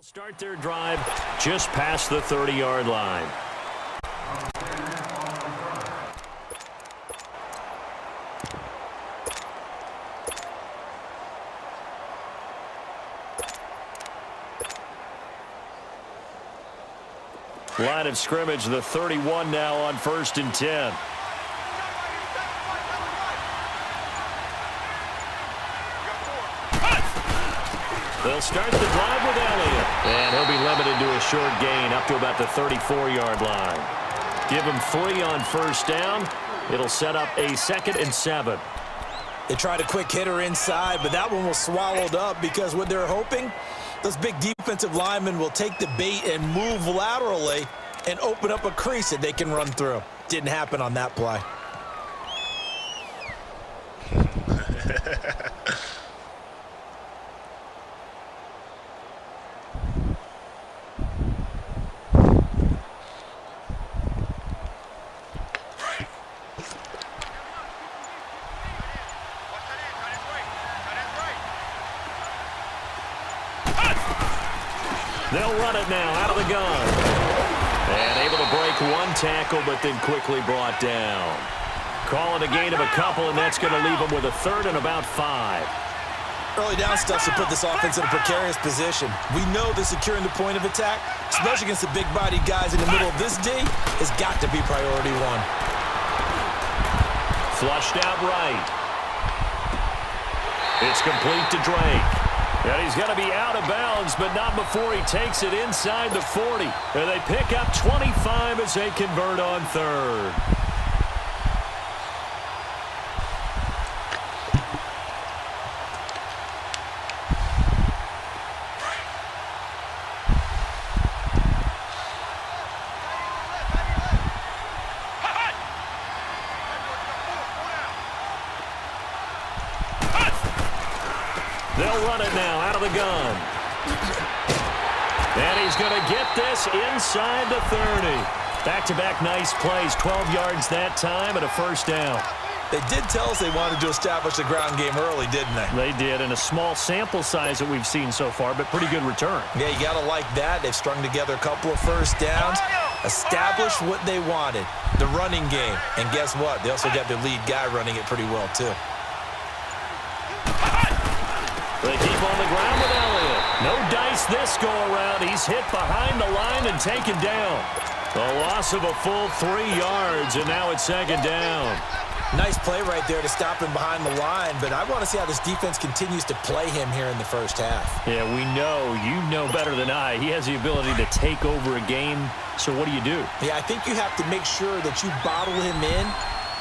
Start their drive just past the 30-yard line. Line of scrimmage, the 31 now on 1st and 10. They'll start the drive with Elliott. And he'll be limited to a short gain up to about the 34-yard line. Give him 3 on 1st down. It'll set up a 2nd and 7. They tried a quick hitter inside, but that one was swallowed up because what they're hoping, those big defensive linemen will take the bait and move laterally and open up a crease that they can run through. Didn't happen on that play. They'll run it now out of the gun. And able to break one tackle, but then quickly brought down. Call it a gain of a couple, and that's going to leave them with a 3rd and about 5. Early down stuff to put this offense in a precarious position. We know that securing the point of attack, especially against the big-bodied guys in the middle of this D, has got to be priority 1. Flushed out right. It's complete to Drake. And he's going to be out of bounds, but not before he takes it inside the 40. And they pick up 25 as they convert on 3rd. They'll run it now out of the gun. And he's going to get this inside the 30. Back-to-back nice plays, 12 yards that time and a 1st down. They did tell us they wanted to establish the ground game early, didn't they? They did, and a small sample size that we've seen so far, but pretty good return. Yeah, you got to like that. They've strung together a couple of 1st downs, established what they wanted, the running game. And guess what? They also got their lead guy running it pretty well, too. They keep on the ground with Elliott. No dice this go-around. He's hit behind the line and taken down. A loss of a full 3 yards, and now it's 2nd down. Nice play right there to stop him behind the line, but I want to see how this defense continues to play him here in the 1st half. Yeah, we know. You know better than I. He has the ability to take over a game, so what do you do? Yeah, I think you have to make sure that you bottle him in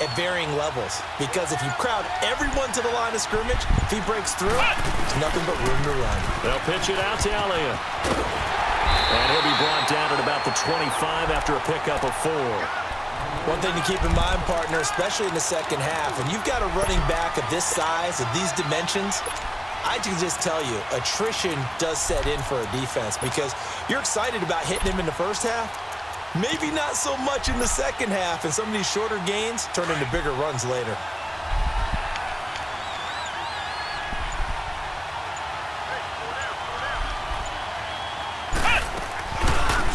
at varying levels, because if you crowd everyone to the line of scrimmage, if he breaks through, there's nothing but room to run. They'll pitch it out to Elliott. And he'll be brought down at about the 25 after a pickup of 4. One thing to keep in mind, partner, especially in the 2nd half, when you've got a running back of this size, of these dimensions, I can just tell you, attrition does set in for a defense, because you're excited about hitting him in the 1st half, maybe not so much in the 2nd half, and some of these shorter gains turn into bigger runs later.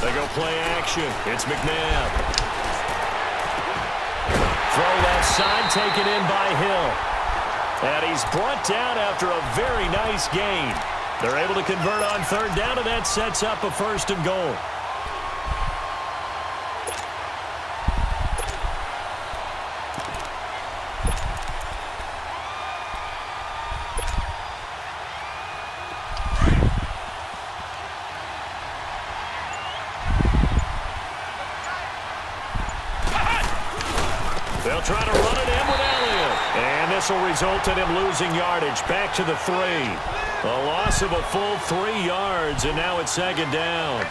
They go play action. It's McNabb. Throw left side, taken in by Hill. And he's brought down after a very nice gain. They're able to convert on 3rd down, and that sets up a 1st and goal. They'll try to run it in with Elliott. And this will result in him losing yardage back to the 3. A loss of a full 3 yards, and now it's 2nd down.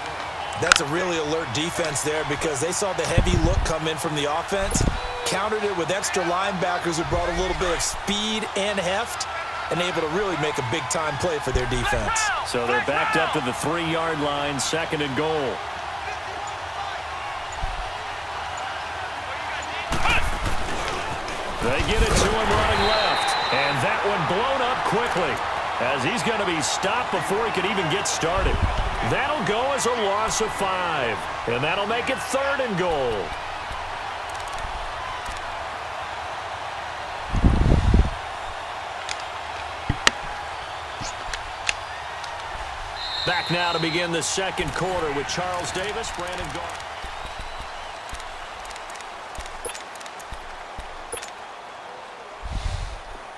That's a really alert defense there, because they saw the heavy look come in from the offense, countered it with extra linebackers who brought a little bit of speed and heft, and able to really make a big-time play for their defense. So they're backed up to the 3-yard line, 2nd and goal. They get it to him running left. And that one blown up quickly, as he's going to be stopped before he could even get started. That'll go as a loss of 5. And that'll make it 3rd and goal. Back now to begin the second quarter with Charles Davis, Brandon Garth.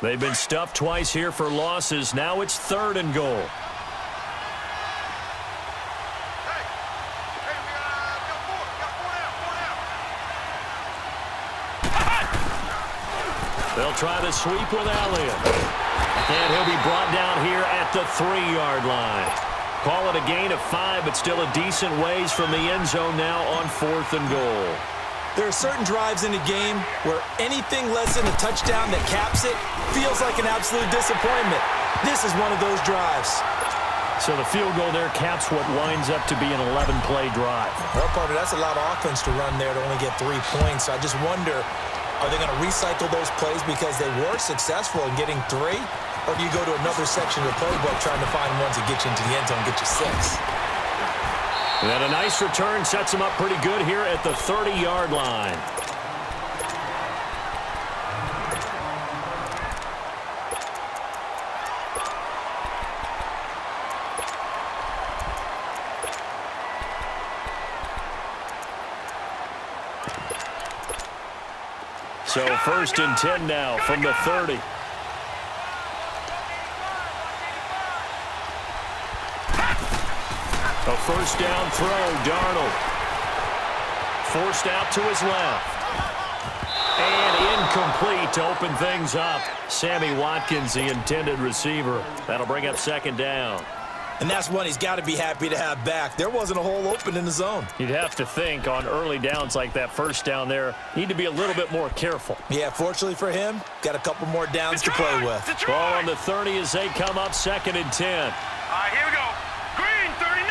They've been stuffed twice here for losses. Now it's 3rd and goal. They'll try to sweep with Elliott. And he'll be brought down here at the 3-yard line. Call it a gain of 5, but still a decent ways from the end zone now on 4th and goal. There are certain drives in a game where anything less than a touchdown that caps it feels like an absolute disappointment. This is one of those drives. So the field goal there caps what winds up to be an 11-play drive. Well, partner, that's a lot of offense to run there to only get 3 points. So I just wonder, are they going to recycle those plays because they were successful in getting 3? Or do you go to another section of the playbook trying to find ones that get you into the end zone and get you 6? And a nice return sets him up pretty good here at the 30-yard line. So 1st and 10 now from the 30. A first down throw, Darnold. Forced out to his left. And incomplete to open things up. Sammy Watkins, the intended receiver. That'll bring up 2nd down. And that's one he's got to be happy to have back. There wasn't a hole open in the zone. You'd have to think on early downs like that first down there, need to be a little bit more careful. Yeah, fortunately for him, got a couple more downs to play with. Ball on the 30 as they come up 2nd and 10. All right, here we go. Green 39,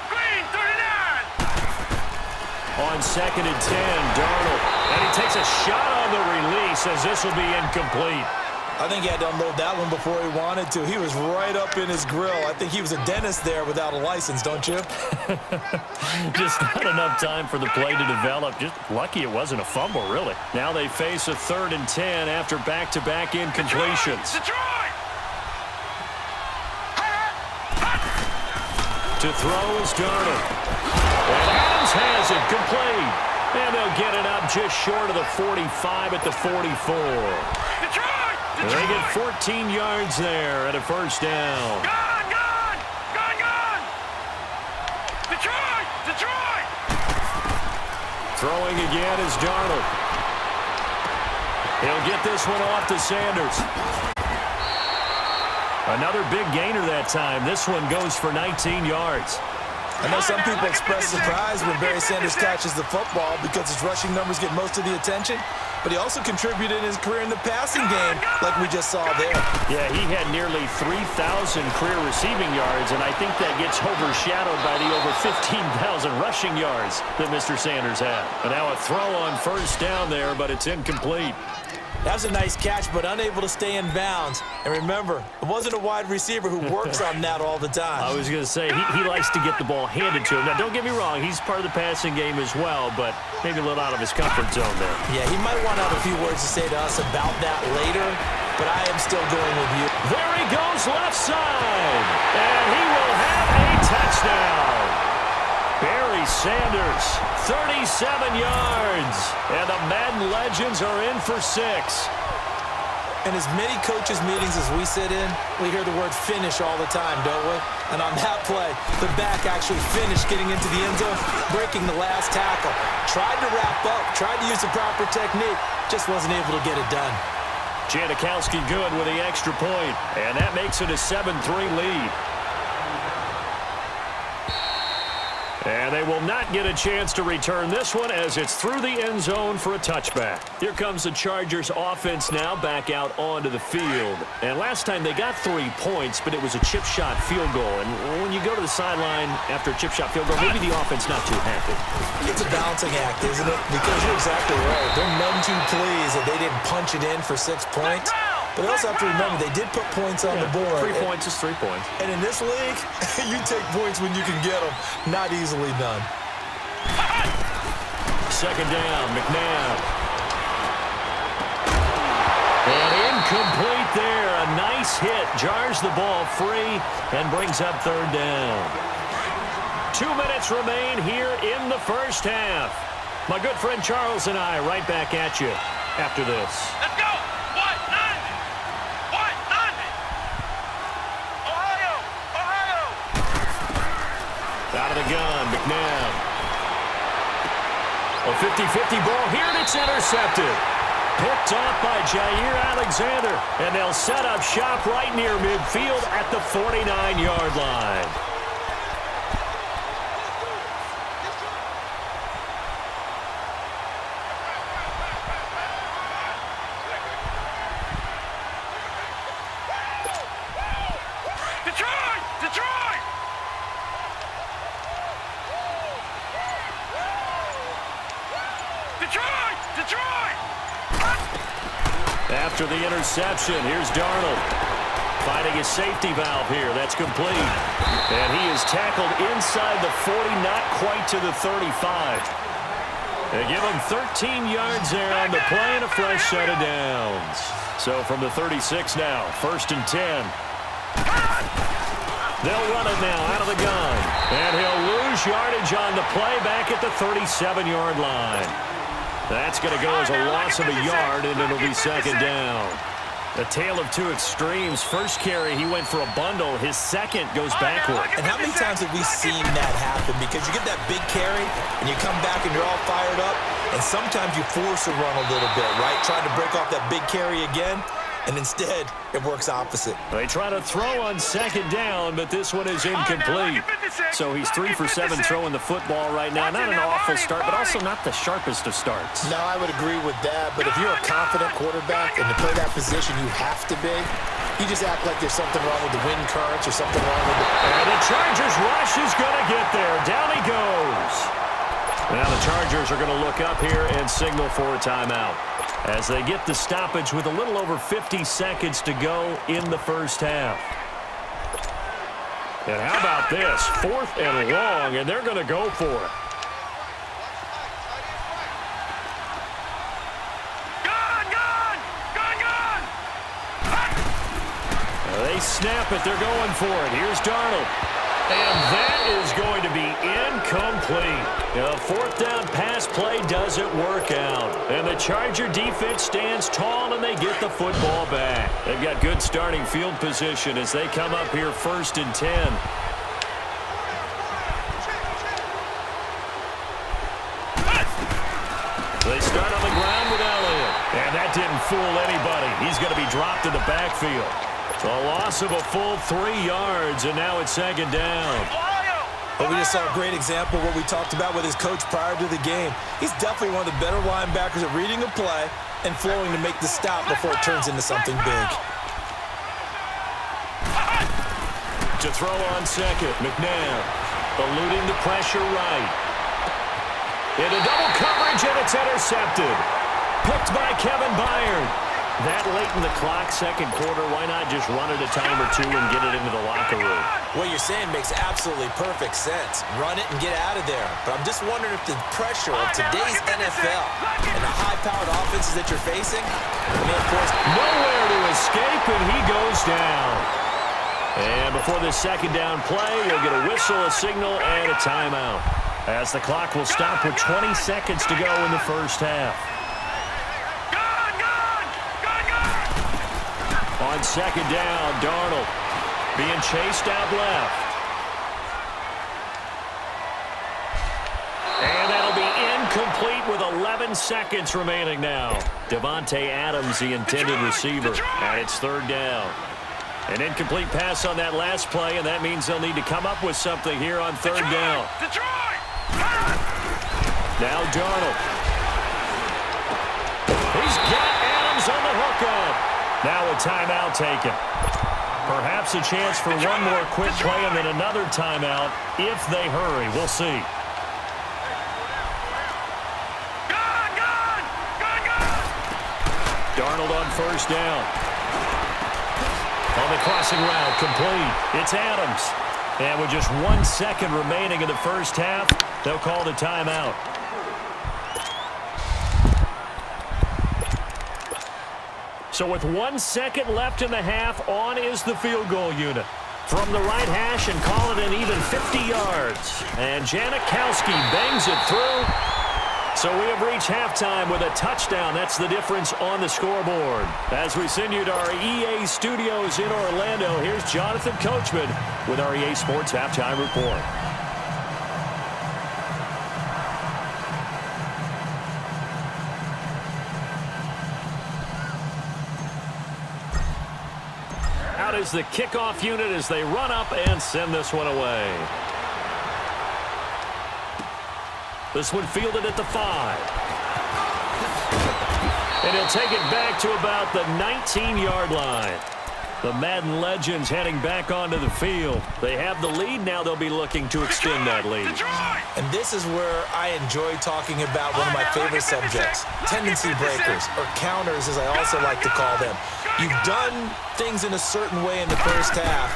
green 39. On 2nd and 10, Darnold. And he takes a shot on the release as this will be incomplete. I think he had to unload that one before he wanted to. He was right up in his grill. I think he was a dentist there without a license, don't you? Just not enough time for the play to develop. Just lucky it wasn't a fumble, really. Now they face a 3rd and 10 after back-to-back incompletions. Detroit! To throw is Darnold. And Adams has it complete. And they'll get it up just short of the 45 at the 44. Detroit! They get 14 yards there at a first down. Gone, gone! Gone, gone! Detroit! Detroit! Throwing again is Darnold. He'll get this one off to Sanders. Another big gainer that time. This one goes for 19 yards. I know some people express surprise when Barry Sanders catches the football because his rushing numbers get most of the attention, but he also contributed in his career in the passing game like we just saw there. Yeah, he had nearly 3,000 career receiving yards, and I think that gets overshadowed by the over 15,000 rushing yards that Mr. Sanders had. And now a throw on first down there, but it's incomplete. That was a nice catch, but unable to stay in bounds. And remember, it wasn't a wide receiver who works on that all the time. I was going to say, he likes to get the ball handed to him. Now, don't get me wrong, he's part of the passing game as well, but maybe a little out of his comfort zone there. Yeah, he might want to have a few words to say to us about that later, but I am still going with you. There he goes left side, and he will have a touchdown. Barry Sanders, 37 yards, and the Madden legends are in for 6. In as many coaches' meetings as we sit in, we hear the word finish all the time, don't we? And on that play, the back actually finished getting into the end zone, breaking the last tackle. Tried to wrap up, tried to use the proper technique, just wasn't able to get it done. Janikowski good with the extra point, and that makes it a 7-3 lead. And they will not get a chance to return this one as it's through the end zone for a touchback. Here comes the Chargers offense now back out onto the field. And last time they got 3 points, but it was a chip shot field goal. And when you go to the sideline after a chip shot field goal, maybe the offense not too happy. It's a balancing act, isn't it? Because you're exactly right. They're none too pleased that they didn't punch it in for 6 points. But also have to remember, they did put points on the board. 3 points is 3 points. And in this league, you take points when you can get them. Not easily done. Second down, McNabb. And incomplete there. A nice hit. Jars the ball free and brings up third down. 2 minutes remain here in the first half. My good friend Charles and I right back at you after this. Let's go. What? None. What? None. Ohio. Ohio. Out of the gun, McNabb. A 50-50 ball here, and it's intercepted. Picked off by Jair Alexander, and they'll set up shop right near midfield at the 49-yard line. Detroit. Detroit. Detroit. Detroit. After the interception, here's Darnold. Finding his safety valve here. That's complete. And he is tackled inside the 40, not quite to the 35. They give him 13 yards there on the play and a fresh set of downs. So from the 36 now, 1st and 10. They'll run it now out of the gun. And he'll lose yardage on the play back at the 37-yard line. That's going to go as a loss of a yard, and it'll be second down. A tale of two extremes. First carry, he went for a bundle. His second goes backward. And how many times have we seen that happen? Because you get that big carry, and you come back, and you're all fired up, and sometimes you force a run a little bit, right? Trying to break off that big carry again, and instead, it works opposite. They try to throw on second down, but this one is incomplete. So he's 3 for 7 throwing the football right now. Not an awful start, but also not the sharpest of starts. No, I would agree with that. But if you're a confident quarterback and to play that position, you have to be. You just act like there's something wrong with the wind currents or something wrong with the... And the Chargers rush is going to get there. Down he goes. Now the Chargers are going to look up here and signal for a timeout as they get the stoppage with a little over 50 seconds to go in the first half. And how about this? 4th and long, and they're going to go for it. They snap it. They're going for it. Here's Darnold. And that is going to be incomplete. A 4th down pass play doesn't work out. And the Charger defense stands tall, and they get the football back. They've got good starting field position as they come up here 1st and 10. They start on the ground with Elliott. And that didn't fool anybody. He's going to be dropped in the backfield. A loss of a full 3 yards, and now it's second down. But we just saw a great example of what we talked about with his coach prior to the game. He's definitely one of the better linebackers at reading a play and flowing to make the stop before it turns into something big. To throw on second, McNabb eluding the pressure right. Into double coverage, and it's intercepted. Picked by Kevin Byard. That late in the clock, second quarter, why not just run it a time or two and get it into the locker room? What you're saying makes absolutely perfect sense. Run it and get out of there. But I'm just wondering if the pressure of today's NFL and the high-powered offenses that you're facing, I mean, of course, nowhere to escape, and he goes down. And before this second down play, you'll get a whistle, a signal, and a timeout, as the clock will stop with 20 seconds to go in the first half. On second down, Darnold being chased out left. And that'll be incomplete with 11 seconds remaining now. Devontae Adams, the intended receiver, and it's third down. An incomplete pass on that last play, and that means they'll need to come up with something here on third down. Now Darnold. He's got Adams on the hookup. Now a timeout taken. Perhaps a chance for one more quick play and then another timeout if they hurry. We'll see. Darnold on first down. On the crossing route, complete. It's Adams. And with just 1 second remaining in the first half, they'll call the timeout. So with 1 second left in the half, on is the field goal unit. From the right hash and call it an even 50 yards. And Janikowski bangs it through. So we have reached halftime with a touchdown. That's the difference on the scoreboard. As we send you to our EA studios in Orlando, here's Jonathan Coachman with our EA Sports Halftime Report. Out is the kickoff unit as they run up and send this one away. This one fielded at the 5. And he'll take it back to about the 19-yard line. The Madden legends heading back onto the field. They have the lead. Now they'll be looking to extend that lead. And this is where I enjoy talking about one of my favorite subjects, tendency breakers, or counters as I also like to call them. You've done things in a certain way in the first half,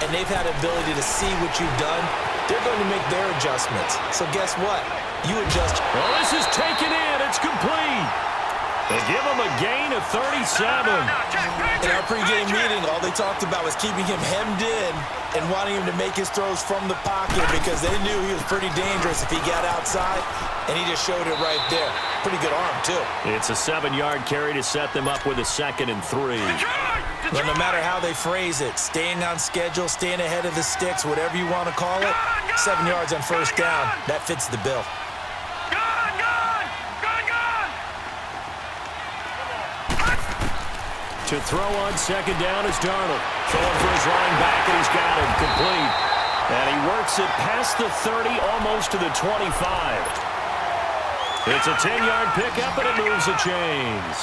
and they've had the ability to see what you've done. They're going to make their adjustments. So guess what? You adjust. Well, this is taken in. It's complete. They give him a gain of 37. In our pregame meeting, all they talked about was keeping him hemmed in and wanting him to make his throws from the pocket because they knew he was pretty dangerous if he got outside, and he just showed it right there. Pretty good arm, too. It's a 7-yard carry to set them up with a 2nd and 3. Well, no matter how they phrase it, staying on schedule, staying ahead of the sticks, whatever you want to call it, 7 yards on first down, that fits the bill. To throw on 2nd down is Darnold. Throwing for his running back, and he's got him complete. And he works it past the 30, almost to the 25. It's a 10-yard pickup, and it moves the chains.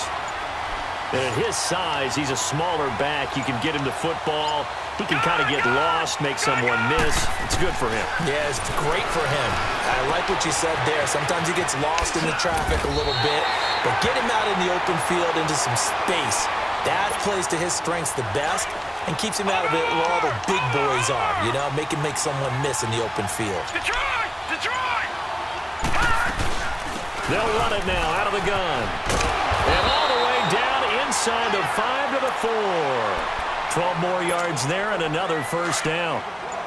And at his size, he's a smaller back. You can get him to football. He can kind of get lost, make someone miss. It's good for him. Yeah, it's great for him. I like what you said there. Sometimes he gets lost in the traffic a little bit, but get him out in the open field into some space. That plays to his strengths the best and keeps him out of it where all the big boys are, you know, make someone miss in the open field. Detroit! They'll run it now out of the gun. And all the way down inside the 5 to the 4. 12 more yards there and another first down.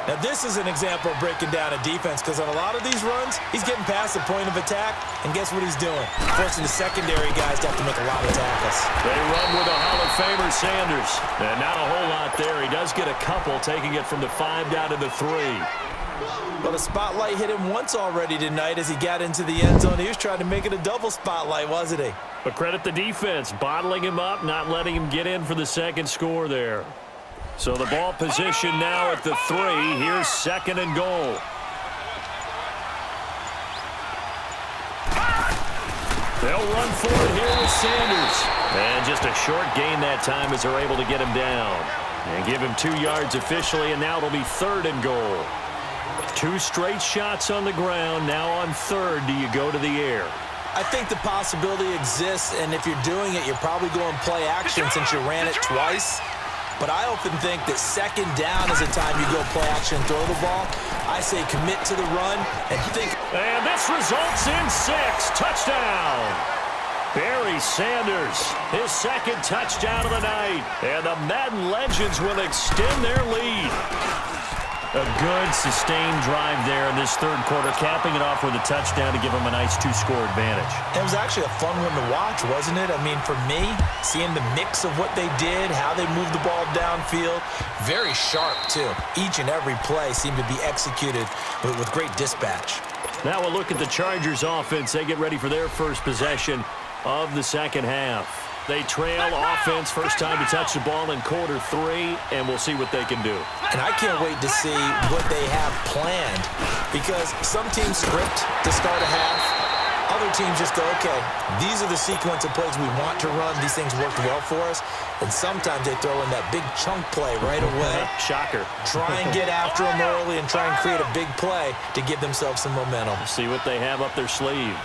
Now, this is an example of breaking down a defense because on a lot of these runs, he's getting past the point of attack, and guess what he's doing? Forcing the secondary guys to have to make a lot of tackles. They run with a Hall of Famer, Sanders. And not a whole lot there. He does get a couple, taking it from the 5 down to the 3. Well, the spotlight hit him once already tonight as he got into the end zone. He was trying to make it a double spotlight, wasn't he? But credit the defense, bottling him up, not letting him get in for the second score there. So the ball position now at the 3. Here's 2nd and goal. They'll run for it here with Sanders. And just a short gain that time as they're able to get him down. And give him 2 yards officially, and now it'll be 3rd and goal. 2 straight shots on the ground. Now on 3rd, do you go to the air? I think the possibility exists, and if you're doing it, you're probably going play action since you ran it twice. But I often think that 2nd down is a time you go play action and throw the ball. I say commit to the run and think. And this results in 6. Touchdown. Barry Sanders, his 2nd touchdown of the night. And the Madden legends will extend their lead. A good, sustained drive there in this 3rd quarter, capping it off with a touchdown to give them a nice 2-score advantage. It was actually a fun one to watch, wasn't it? I mean, for me, seeing the mix of what they did, how they moved the ball downfield, very sharp, too. Each and every play seemed to be executed with great dispatch. Now we'll look at the Chargers offense. They get ready for their first possession of the second half. They trail offense, first time to touch the ball in quarter 3, and we'll see what they can do. And I can't wait to see what they have planned because some teams script to start a half. Other teams just go, okay, these are the sequence of plays we want to run. These things worked well for us. And sometimes they throw in that big chunk play right away. Shocker. Try and get after them early and try and create a big play to give themselves some momentum. See what they have up their sleeve.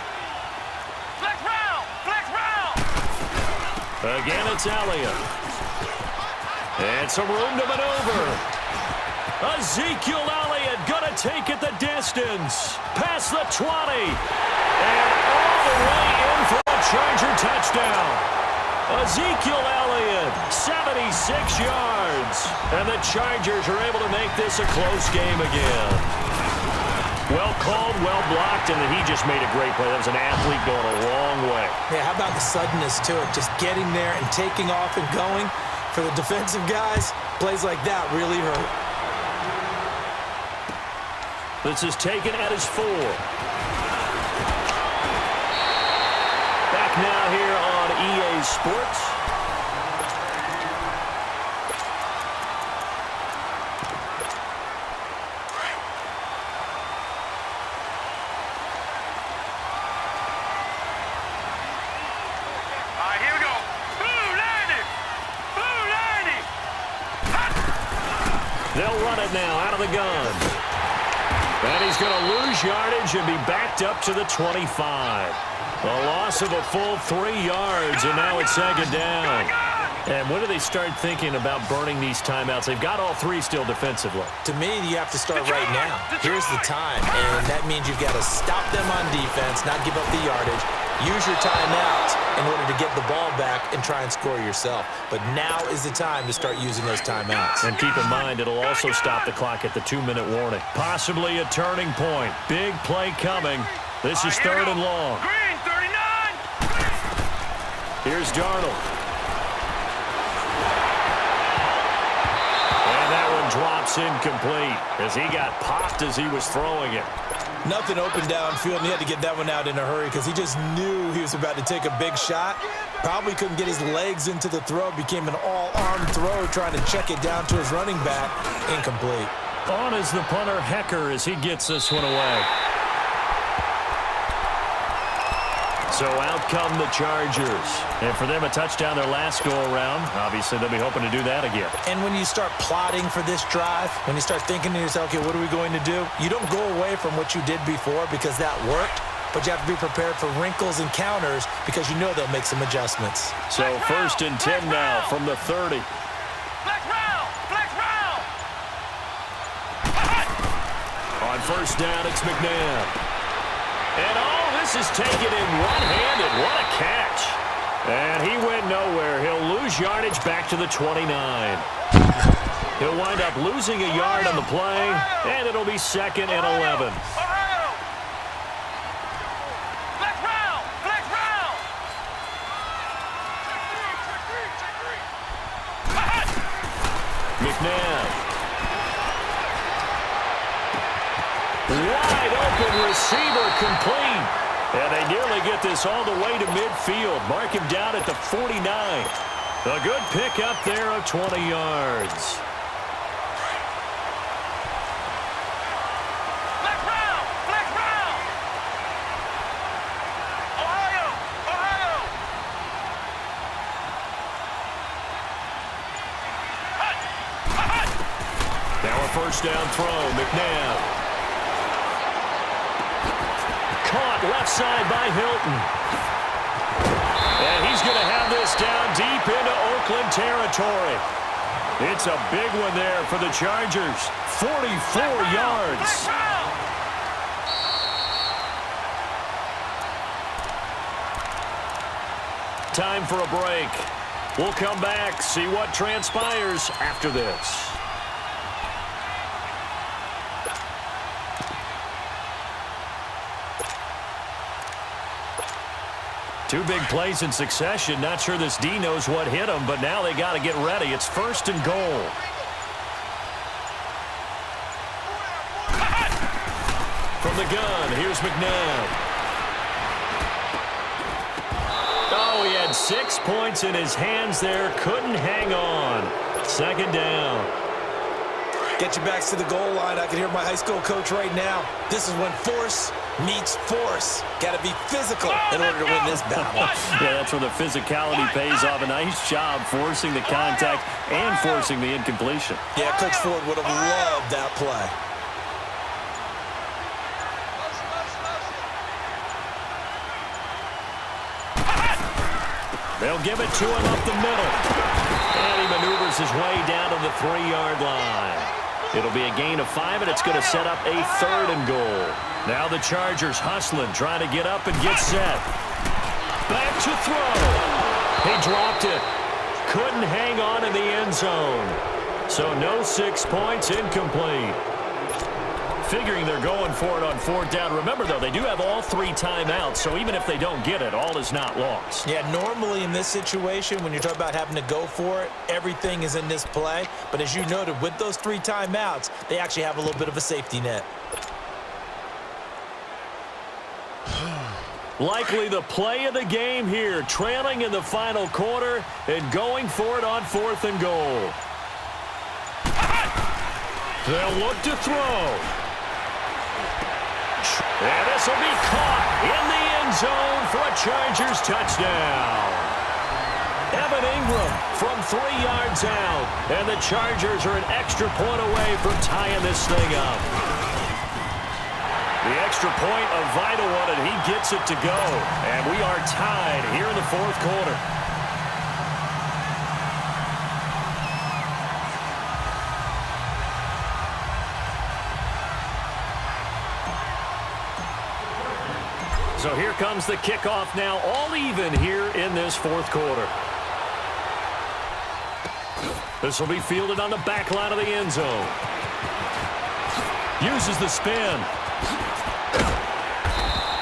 Flex round! Again, it's Elliott. And some room to maneuver. Ezekiel Elliott gonna take it the distance. Past the 20. And all the way in for a Charger touchdown. Ezekiel Elliott, 76 yards. And the Chargers are able to make this a close game again. Well called, well blocked, and he just made a great play. That was an athlete going a long way. Yeah, how about the suddenness to it? Just getting there and taking off and going. For the defensive guys, plays like that really hurt. This is taken at his 4. Back now here on EA Sports. Here we go. They'll run it now out of the gun. And he's going to lose yardage and be backed up to the 25. A loss of a full 3 yards, and now it's second down. And when do they start thinking about burning these timeouts? They've got all 3 still defensively. To me, you have to start right now. Here's the time, and that means you've got to stop them on defense, not give up the yardage. Use your timeouts in order to get the ball back and try and score yourself. But now is the time to start using those timeouts. And keep in mind, it'll also stop the clock at the 2-minute warning. Possibly a turning point. Big play coming. This is 3rd and long. Green, 39. Here's Darnold. And that one drops incomplete as he got popped as he was throwing it. Nothing open downfield, and he had to get that one out in a hurry because he just knew he was about to take a big shot. Probably couldn't get his legs into the throw. Became an all-arm throw trying to check it down to his running back. Incomplete. On is the punter, Hecker, as he gets this one away. So out come the Chargers. And for them, a touchdown their last go-around. Obviously, they'll be hoping to do that again. And when you start plotting for this drive, when you start thinking to yourself, okay, what are we going to do? You don't go away from what you did before because that worked, but you have to be prepared for wrinkles and counters because you know they'll make some adjustments. So 1st and 10 now from the 30. Flex round. Flex round. On 1st down, it's McNabb. And all this is taken in one-handed. What a catch. And he went nowhere. He'll lose yardage back to the 29. He'll wind up losing a yard on the play, and it'll be 2nd and 11. Flex round. Flex round. McNabb. Wide open receiver complete. And they nearly get this all the way to midfield. Mark him down at the 49. A good pickup there of 20 yards. Flex round. Flex round. Ohio. Ohio. Now a 1st down throw. McNabb. Caught left side by Hilton. And he's going to have this down deep into Oakland territory. It's a big one there for the Chargers. 44 yards. Time for a break. We'll come back, see what transpires after this. Two big plays in succession. Not sure this D knows what hit him, but now they got to get ready. It's 1st and goal. From the gun, here's McNabb. Oh, he had 6 points in his hands there. Couldn't hang on. 2nd down. Get your backs to the goal line. I can hear my high school coach right now. This is when force meets force. Got to be physical in order to win this battle. Yeah, that's where the physicality pays off. A nice job forcing the contact and forcing the incompletion. Yeah, Coach Ford would have loved that play. They'll give it to him up the middle. And he maneuvers moves his way down to the 3-yard line. It'll be a gain of 5, and it's going to set up a 3rd and goal. Now the Chargers hustling, trying to get up and get set. Back to throw. He dropped it. Couldn't hang on in the end zone. So no 6 points, incomplete. Figuring they're going for it on 4th down. Remember, though, they do have all 3 timeouts, so even if they don't get it, all is not lost. Yeah, normally in this situation, when you're talking about having to go for it, everything is in this play. But as you noted, with those 3 timeouts, they actually have a little bit of a safety net. Likely the play of the game here, trailing in the final quarter and going for it on 4th and goal. They'll look to throw. And this will be caught in the end zone for a Chargers touchdown. Evan Ingram from 3 yards out. And the Chargers are an extra point away from tying this thing up. The extra point, a vital one, and he gets it to go. And we are tied here in the 4th quarter. So here comes the kickoff now, all even here in this 4th quarter. This will be fielded on the back line of the end zone. Uses the spin.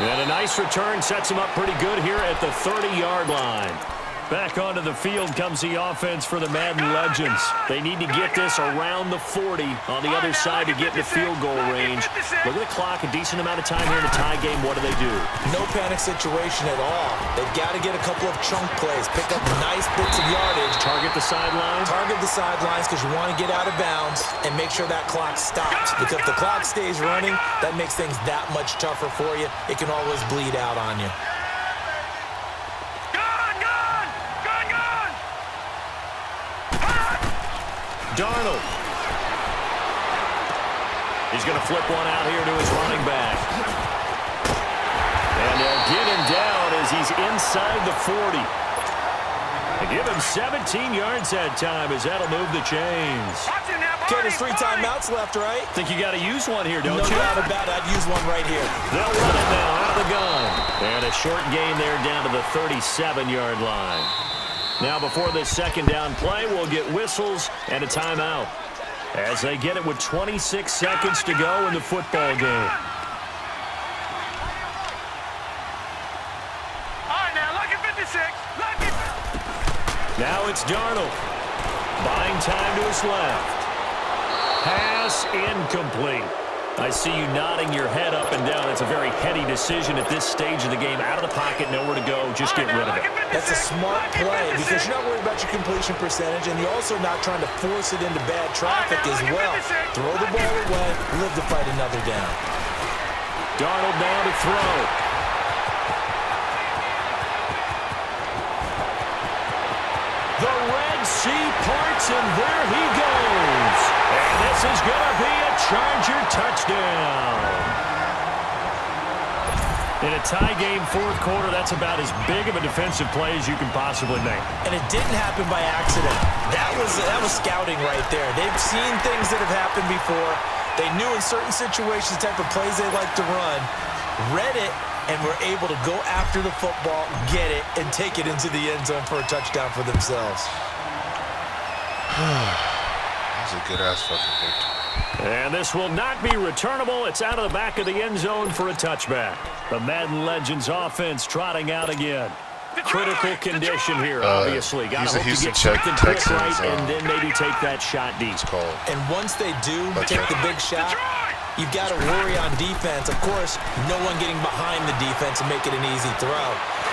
And a nice return sets him up pretty good here at the 30-yard line. Back onto the field comes the offense for the Madden Legends. They need to get this around the 40 on the other side to get in the field goal range. Look at the clock, a decent amount of time here in the tie game. What do? No panic situation at all. They've got to get a couple of chunk plays, pick up nice bits of yardage. Target the sidelines? Target the sidelines because you want to get out of bounds and make sure that clock stops. Because if the clock stays running, that makes things that much tougher for you. It can always bleed out on you. Darnold. He's going to flip one out here to his running back. And they'll get him down as he's inside the 40. They give him 17 yards that time as that'll move the chains. Okay, there's 3 timeouts left, right? Think you got to use one here, don't you? No doubt about it. I'd use one right here. They'll run it now out of the gun. And a short gain there down to the 37-yard line. Now before this 2nd down play, we'll get whistles and a timeout as they get it with 26 seconds to go in the football game. All right, now, lucky 56. Lucky. Now it's Darnold. Buying time to his left. Pass incomplete. I see you nodding your head up and down. It's a very heady decision at this stage of the game. Out of the pocket, nowhere to go. Just get rid of it. That's a smart play because you're not worried about your completion percentage, and you're also not trying to force it into bad traffic as well. Throw the ball away, live to fight another down. Darnold now to throw. The Red Sea parts, and there he goes. And this is going to be a Charger touchdown. In a tie game, 4th quarter, that's about as big of a defensive play as you can possibly make. And it didn't happen by accident. That was scouting right there. They've seen things that have happened before. They knew in certain situations the type of plays they like to run, read it, and were able to go after the football, get it, and take it into the end zone for a touchdown for themselves. That's a good-ass fucking victory. And this will not be returnable. It's out of the back of the end zone for a touchback. The Madden Legends offense trotting out again. Critical condition here, obviously. Got to hope to get something quick right and then maybe take that shot deep. And once they do take the big shot, you've got to worry on defense. Of course, no one getting behind the defense and make it an easy throw.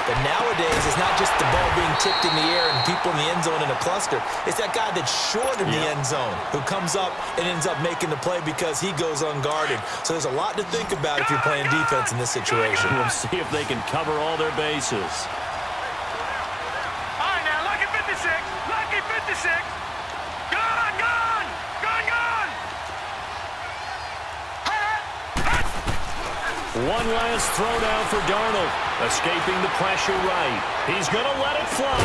But nowadays, it's not just the ball being tipped in the air and people in the end zone in a cluster. It's that guy that's short in the end zone who comes up and ends up making the play because he goes unguarded. So there's a lot to think about if you're playing defense in this situation. We'll see if they can cover all their bases. All right, now, lucky 56. Lucky 56. Gone, gone. Gone, gone. One last throw down for Darnold. Escaping the pressure right. He's going to let it fly.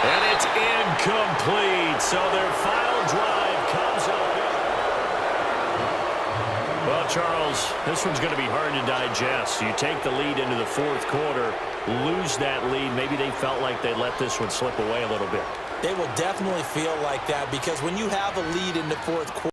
And it's incomplete. So their final drive comes up. Well, Charles, this one's going to be hard to digest. You take the lead into the fourth quarter, lose that lead. Maybe they felt like they let this one slip away a little bit. They will definitely feel like that because when you have a lead in the fourth quarter,